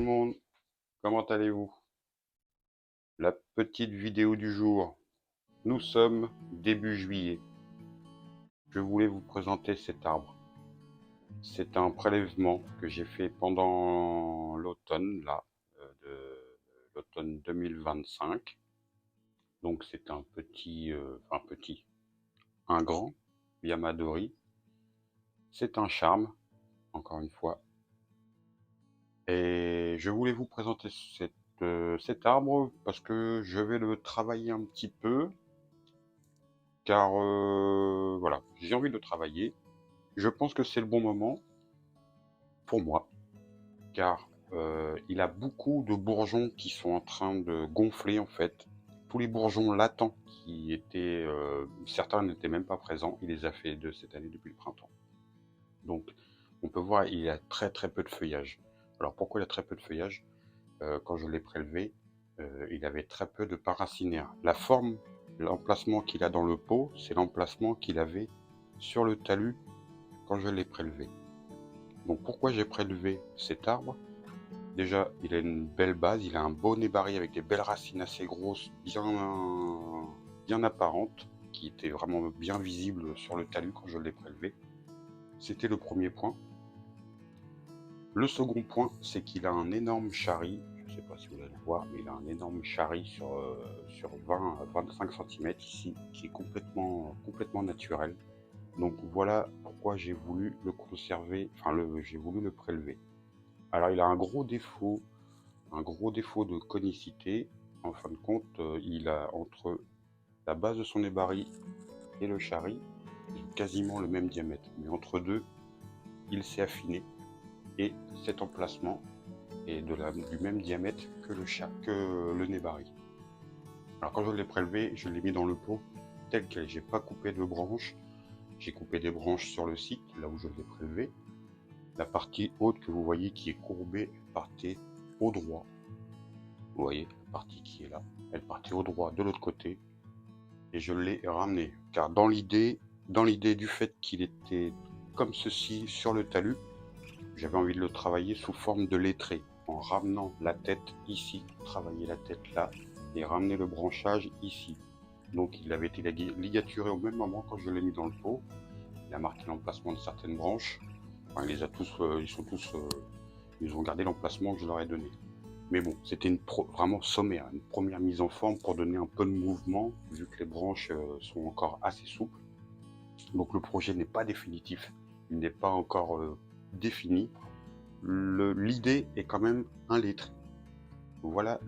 le monde, comment allez-vous? La petite vidéo du jour. Nous sommes début juillet. Je voulais vous présenter cet arbre. C'est un prélèvement que j'ai fait pendant l'automne, de l'automne 2025. Donc c'est un un grand Yamadori. C'est un charme, encore une fois. Et je voulais vous présenter cet arbre parce que je vais le travailler un petit peu. Car voilà, j'ai envie de le travailler. Je pense que c'est le bon moment pour moi, car il a beaucoup de bourgeons qui sont en train de gonfler en fait. Tous les bourgeons latents qui étaient, certains n'étaient même pas présents, il les a fait de cette année depuis le printemps. Donc on peut voir il a très très peu de feuillage. Alors pourquoi il a très peu de feuillage? Quand je l'ai prélevé, il avait très peu de paracinaires. La forme, l'emplacement qu'il a dans le pot, c'est l'emplacement qu'il avait sur le talus quand je l'ai prélevé. Donc pourquoi j'ai prélevé cet arbre? Déjà, il a une belle base, il a un beau nébari avec des belles racines assez grosses, bien apparentes, qui étaient vraiment bien visibles sur le talus quand je l'ai prélevé. C'était le premier point. Le second point, c'est qu'il a un énorme chari. Je ne sais pas si vous allez le voir, mais il a un énorme chari sur 20 à 25 cm ici, qui est complètement naturel. Donc voilà pourquoi j'ai voulu le conserver, j'ai voulu le prélever. Alors il a un gros défaut de conicité. En fin de compte, il a entre la base de son nébari et le chari, ils ont quasiment le même diamètre. Mais entre deux, il s'est affiné et cet emplacement est du même diamètre que le nébari. Alors quand je l'ai prélevé, je l'ai mis dans le pot tel quel. J'ai pas coupé de branches. J'ai coupé des branches sur le site, là où je l'ai prélevé. La partie haute que vous voyez qui est courbée, elle partait au droit. Vous voyez, la partie qui est là, elle partait au droit de l'autre côté. Et je l'ai ramené. Car dans l'idée du fait qu'il était comme ceci sur le talus, j'avais envie de le travailler sous forme de lettré, en ramenant la tête ici, travailler la tête là, et ramener le branchage ici. Donc il avait été ligaturé au même moment quand je l'ai mis dans le pot. Il a marqué l'emplacement de certaines branches. Enfin, il les a tous, ils ont gardé l'emplacement que je leur ai donné. Mais bon, c'était vraiment sommaire, une première mise en forme pour donner un peu de mouvement, vu que les branches sont encore assez souples. Donc le projet n'est pas définitif, il n'est pas encore défini. L'idée est quand même un lettre. Voilà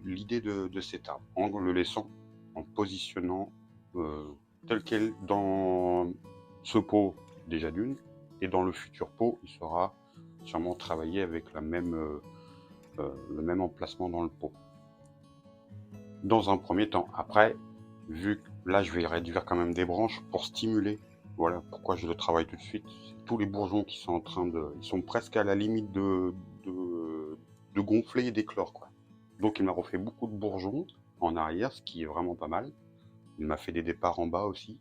l'idée de cet arbre, en le laissant, en positionnant tel quel dans ce pot déjà d'une, et dans le futur pot, il sera sûrement travaillé avec le même emplacement dans le pot. Dans un premier temps, après, vu que là je vais réduire quand même des branches pour stimuler, voilà pourquoi je le travaille tout de suite. Tous les bourgeons qui sont ils sont presque à la limite de gonfler et d'éclore, quoi. Donc il m'a refait beaucoup de bourgeons en arrière, ce qui est vraiment pas mal. Il m'a fait des départs en bas aussi,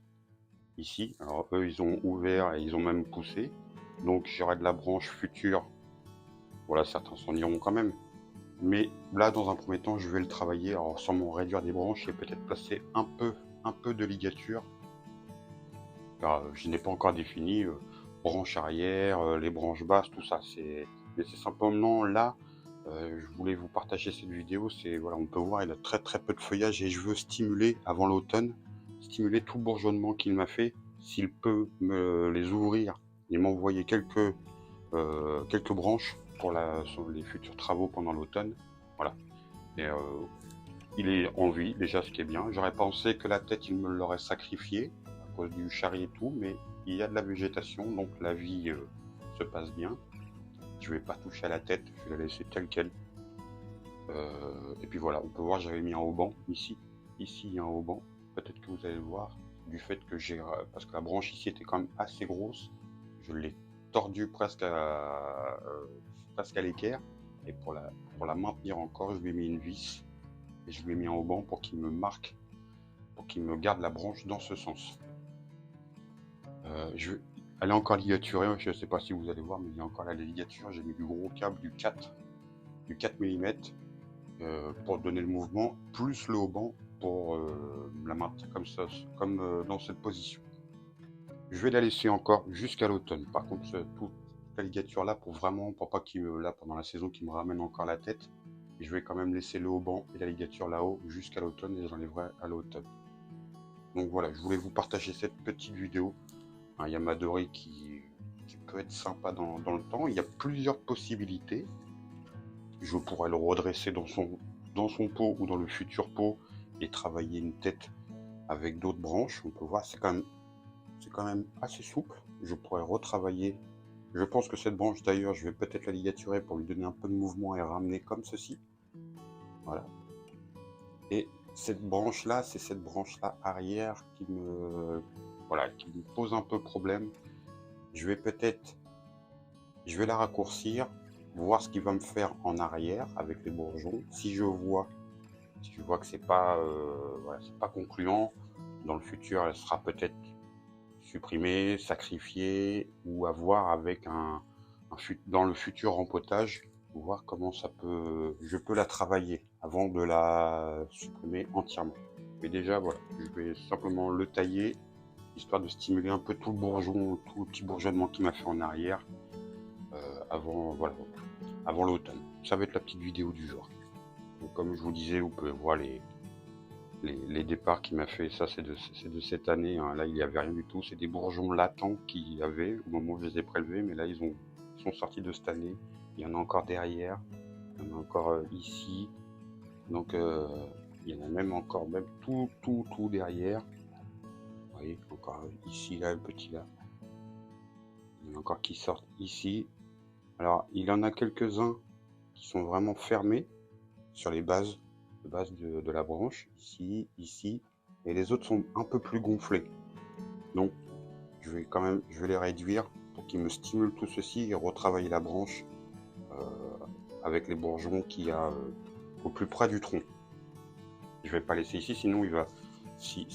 ici. Alors eux, ils ont ouvert et ils ont même poussé. Donc j'aurai de la branche future. Voilà, certains s'en iront quand même. Mais là, dans un premier temps, je vais le travailler. Alors sûrement réduire des branches et peut-être placer un peu de ligature. Car je n'ai pas encore défini branche arrière, les branches basses, tout ça. Mais c'est simplement là. Je voulais vous partager cette vidéo, voilà, on peut voir il a très très peu de feuillage et je veux stimuler avant l'automne, stimuler tout le bourgeonnement qu'il m'a fait, s'il peut me les ouvrir et m'envoyer quelques branches pour sur les futurs travaux pendant l'automne. Voilà. Et il est en vie déjà, ce qui est bien. J'aurais pensé que la tête il me l'aurait sacrifié à cause du chari et tout, mais il y a de la végétation, donc la vie se passe bien. Je vais pas toucher à la tête, je vais la laisser telle quelle. Et puis voilà, on peut voir j'avais mis un haut ici. Ici il y a un haut peut-être que vous allez le voir, du fait que parce que la branche ici était quand même assez grosse, je l'ai tordu presque à l'équerre. Et pour la maintenir encore, je lui ai mis une vis et je lui ai mis un haut pour qu'il me marque, pour qu'il me garde la branche dans ce sens. Elle est encore ligaturée, je ne sais pas si vous allez voir, mais il y a encore la ligature. J'ai mis du gros câble, du 4. du 4 mm pour donner le mouvement, plus le haubans pour la maintenir comme ça, comme dans cette position. Je vais la laisser encore jusqu'à l'automne. Par contre, toute la ligature là, pour pas qu'il là pendant la saison qu'il me ramène encore la tête, je vais quand même laisser le haubans et la ligature là-haut jusqu'à l'automne et j'enlèverai à l'automne. Donc voilà, je voulais vous partager cette petite vidéo. Un Yamadori qui peut être sympa dans le temps. Il y a plusieurs possibilités. Je pourrais le redresser dans son pot ou dans le futur pot et travailler une tête avec d'autres branches. On peut voir, c'est quand même assez souple. Je pourrais retravailler. Je pense que cette branche d'ailleurs, je vais peut-être la ligaturer pour lui donner un peu de mouvement et ramener comme ceci. Voilà. Et cette branche là, c'est cette branche là arrière qui me pose un peu problème. Je vais la raccourcir, voir ce qu'il va me faire en arrière avec les bourgeons. Si je vois que c'est pas concluant, dans le futur elle sera peut-être supprimée, sacrifiée, ou à voir avec dans le futur rempotage, voir comment je peux la travailler avant de la supprimer entièrement. Mais déjà voilà, je vais simplement le tailler histoire de stimuler un peu tout le petit bourgeonnement qu'il m'a fait en arrière avant l'automne. Ça va être la petite vidéo du jour. Donc, comme je vous disais, vous pouvez voir les départs qu'il m'a fait. Ça, c'est de cette année. Hein. Là, il n'y avait rien du tout. C'est des bourgeons latents qu'il y avait au moment où je les ai prélevés. Mais là, ils sont sortis de cette année. Il y en a encore derrière. Il y en a encore ici. Donc, il y en a même tout derrière. Vous voyez, encore ici, là, le petit là. Il y en a encore qui sortent ici. Alors, il y en a quelques-uns qui sont vraiment fermés sur les bases de la branche, ici, et les autres sont un peu plus gonflés. Donc, je vais les réduire pour qu'ils me stimulent tout ceci et retravailler la branche avec les bourgeons qu'il y a au plus près du tronc. Je vais pas laisser ici, sinon il va, si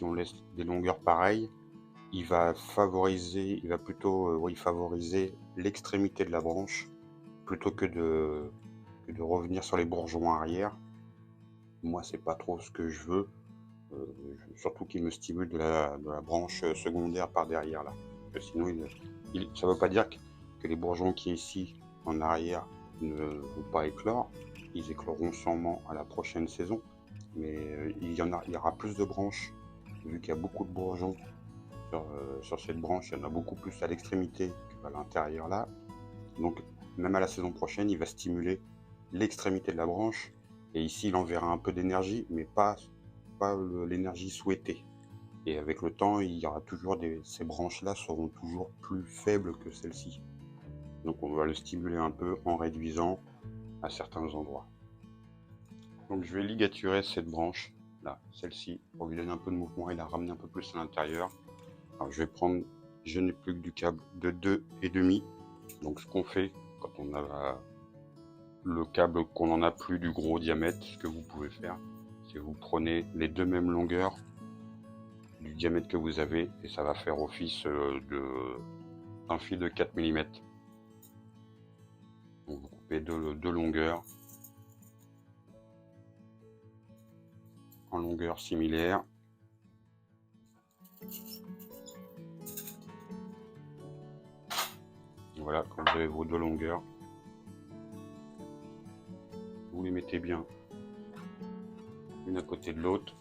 on laisse des longueurs pareilles, il va plutôt favoriser l'extrémité de la branche plutôt que de revenir sur les bourgeons arrière. Moi, c'est pas trop ce que je veux, surtout qu'il me stimule de la branche secondaire par derrière là. Parce que sinon, ça veut pas dire que les bourgeons qui sont ici en arrière ne vont pas éclore. Ils écloreront sûrement à la prochaine saison, mais il y aura plus de branches vu qu'il y a beaucoup de bourgeons sur cette branche. Il y en a beaucoup plus à l'extrémité qu'à l'intérieur là. Donc même à la saison prochaine, il va stimuler l'extrémité de la branche. Et ici, il enverra un peu d'énergie, mais pas l'énergie souhaitée. Et avec le temps, il y aura toujours ces branches-là seront toujours plus faibles que celles-ci. Donc on va le stimuler un peu en réduisant à certains endroits. Donc je vais ligaturer cette branche, là, celle-ci, pour lui donner un peu de mouvement et la ramener un peu plus à l'intérieur. Alors je n'ai plus que du câble de 2,5. Donc ce qu'on fait quand on a le câble qu'on n'en a plus du gros diamètre, ce que vous pouvez faire, c'est que vous prenez les deux mêmes longueurs du diamètre que vous avez et ça va faire office d'un fil de 4 mm. Donc vous coupez deux longueurs en longueur similaire. Voilà, quand vous avez vos deux longueurs, vous les mettez bien l'une à côté de l'autre.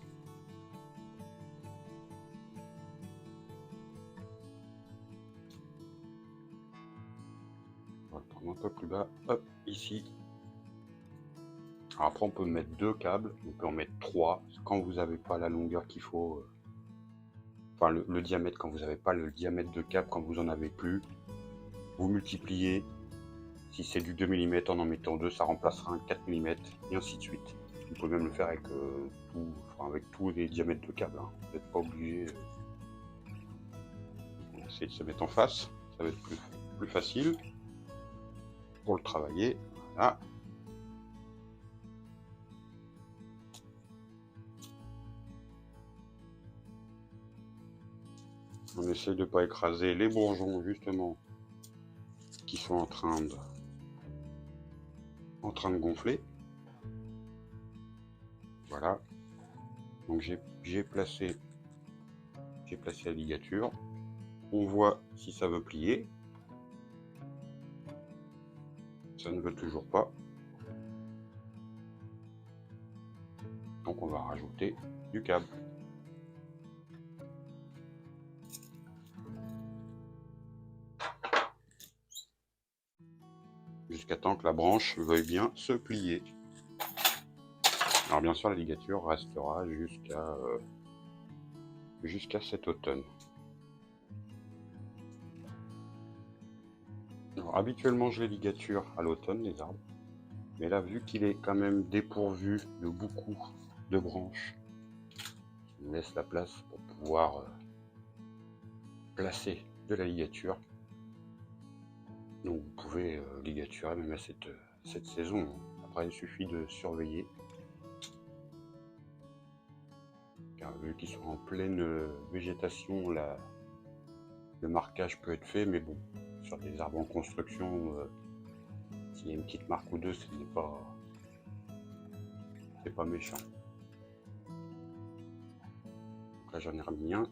On va le prendre un peu plus bas, hop, ici. Alors après on peut mettre deux câbles, on peut en mettre trois, quand vous n'avez pas la longueur qu'il faut, enfin le diamètre, quand vous n'avez pas le diamètre de câble, quand vous en avez plus, vous multipliez. Si c'est du 2 mm, en mettant 2, ça remplacera un 4 mm, et ainsi de suite. Vous pouvez même le faire avec, avec tous les diamètres de câble. Hein. Vous n'êtes pas obligé. On va essayer de se mettre en face. Ça va être plus facile pour le travailler. Voilà. On essaye de ne pas écraser les bourgeons, justement, qui sont en train en train de gonfler. Voilà. Donc j'ai placé la ligature. On voit si ça veut plier. Ça ne veut toujours pas. Donc on va rajouter du câble. Jusqu'à temps que la branche veuille bien se plier. Alors bien sûr la ligature restera jusqu'à cet automne. Alors, habituellement je les ligature à l'automne les arbres, mais là vu qu'il est quand même dépourvu de beaucoup de branches, je laisse la place pour pouvoir placer de la ligature. Donc vous pouvez ligaturer même à cette saison. Après il suffit de surveiller. Car vu qu'ils sont en pleine végétation, le marquage peut être fait, mais bon, sur des arbres en construction, s'il y a une petite marque ou deux, c'est pas méchant. Donc là j'en ai remis un.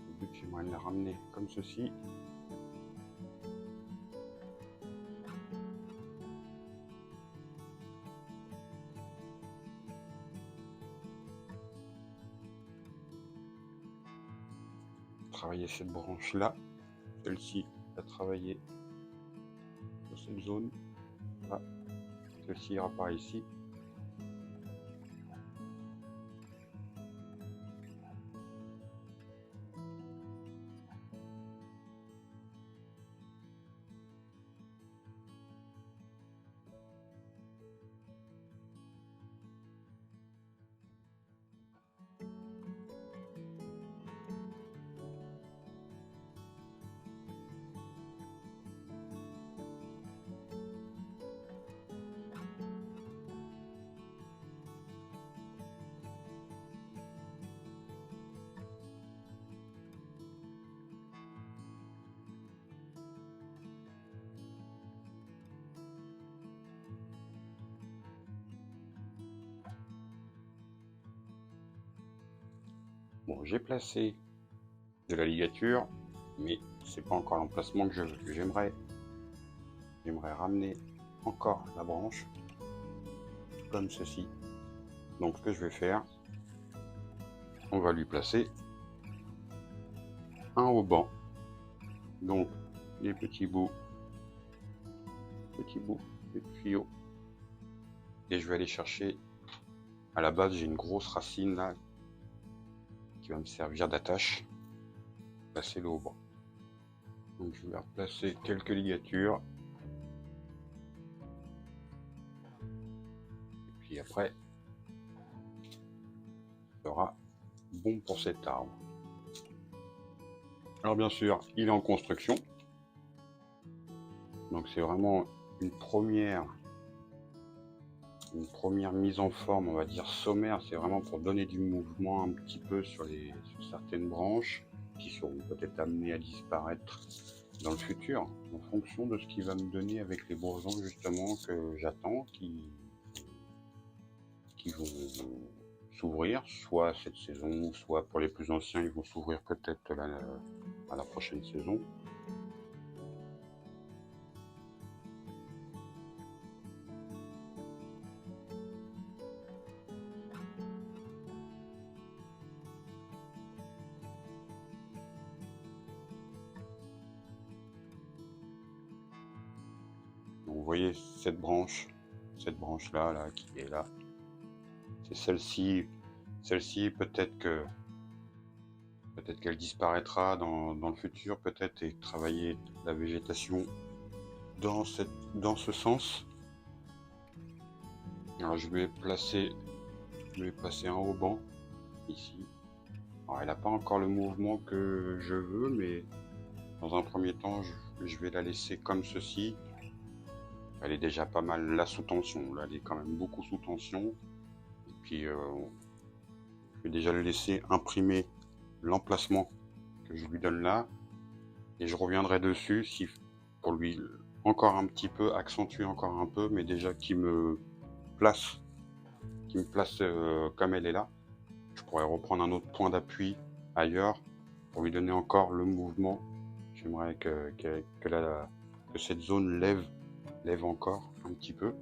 Le but c'est moi de la ramener comme ceci. Travailler cette branche là, celle-ci va travailler sur cette zone, là. Celle-ci ira par ici. Bon, j'ai placé de la ligature, mais c'est pas encore l'emplacement que je veux. J'aimerais ramener encore la branche comme ceci. Donc ce que je vais faire, on va lui placer un haut-banc. Donc les petits bouts de tuyaux. Et je vais aller chercher, à la base j'ai une grosse racine là qui va me servir d'attache. Placer le haut-banc. Donc je vais replacer quelques ligatures. Et puis après, sera bon pour cet arbre. Alors bien sûr, il est en construction. Donc c'est vraiment une première mise en forme, on va dire sommaire. C'est vraiment pour donner du mouvement un petit peu sur certaines branches qui seront peut-être amenées à disparaître dans le futur, en fonction de ce qu'il va me donner avec les bourgeons justement que j'attends, qui vont s'ouvrir, soit cette saison, soit pour les plus anciens, ils vont s'ouvrir peut-être à la prochaine saison. Donc, vous voyez cette branche là qui est là, c'est celle-ci peut-être qu'elle disparaîtra dans le futur, peut-être, et travailler la végétation dans ce sens. Alors je vais placer un haut-banc ici. Alors, elle n'a pas encore le mouvement que je veux, mais dans un premier temps je vais la laisser comme ceci. Elle est déjà pas mal là sous tension. Là, elle est quand même beaucoup sous tension. Et puis, je vais déjà le laisser imprimer l'emplacement que je lui donne là. Et je reviendrai dessus si, pour lui encore un petit peu, accentuer encore un peu, mais déjà place, comme elle est là. Je pourrais reprendre un autre point d'appui ailleurs pour lui donner encore le mouvement. J'aimerais que cette zone lève encore un petit peu.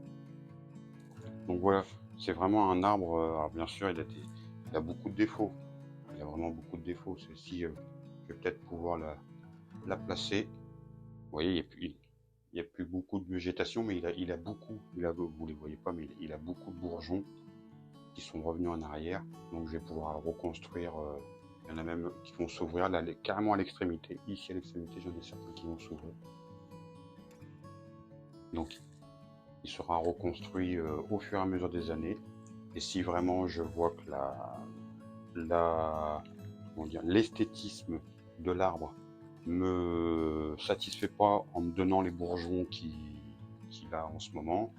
Donc voilà, c'est vraiment un arbre. Alors bien sûr, il a beaucoup de défauts. Il a vraiment beaucoup de défauts. Celle-ci, je vais peut-être pouvoir la placer. Vous voyez, il y a plus beaucoup de végétation, mais vous les voyez pas, mais il a beaucoup de bourgeons qui sont revenus en arrière. Donc je vais pouvoir le reconstruire. Il y en a même qui vont s'ouvrir là, carrément à l'extrémité. Ici à l'extrémité, j'en ai certains qui vont s'ouvrir. Donc il sera reconstruit au fur et à mesure des années. Et si vraiment je vois que l'esthétisme de l'arbre me satisfait pas en me donnant les bourgeons qu'il a en ce moment,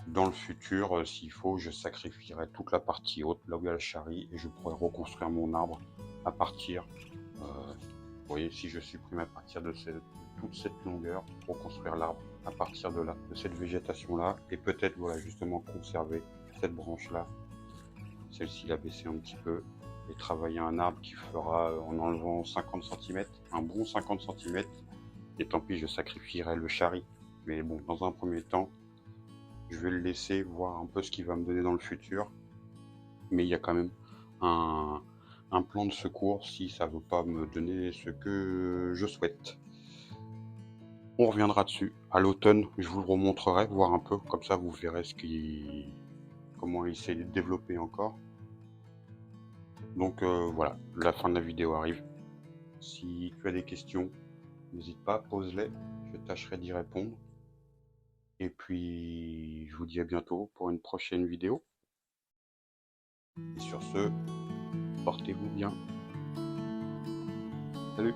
dans le futur, s'il faut, je sacrifierai toute la partie haute, là où il y a le charri, et je pourrai reconstruire mon arbre à partir, vous voyez, si je supprime à partir de toute cette longueur, reconstruire l'arbre à partir de là, de cette végétation-là, et peut-être, voilà, justement conserver cette branche-là, celle-ci l'a baissé un petit peu, et travailler un arbre qui fera, en enlevant 50 cm, un bon 50 cm, et tant pis, je sacrifierai le charri. Mais bon, dans un premier temps, je vais le laisser voir un peu ce qu'il va me donner dans le futur. Mais il y a quand même un plan de secours si ça ne veut pas me donner ce que je souhaite. On reviendra dessus. À l'automne, je vous le remontrerai, voir un peu. Comme ça, vous verrez comment il s'est développé encore. Donc voilà, la fin de la vidéo arrive. Si tu as des questions, n'hésite pas, pose-les. Je tâcherai d'y répondre. Et puis, je vous dis à bientôt pour une prochaine vidéo. Et sur ce, portez-vous bien. Salut!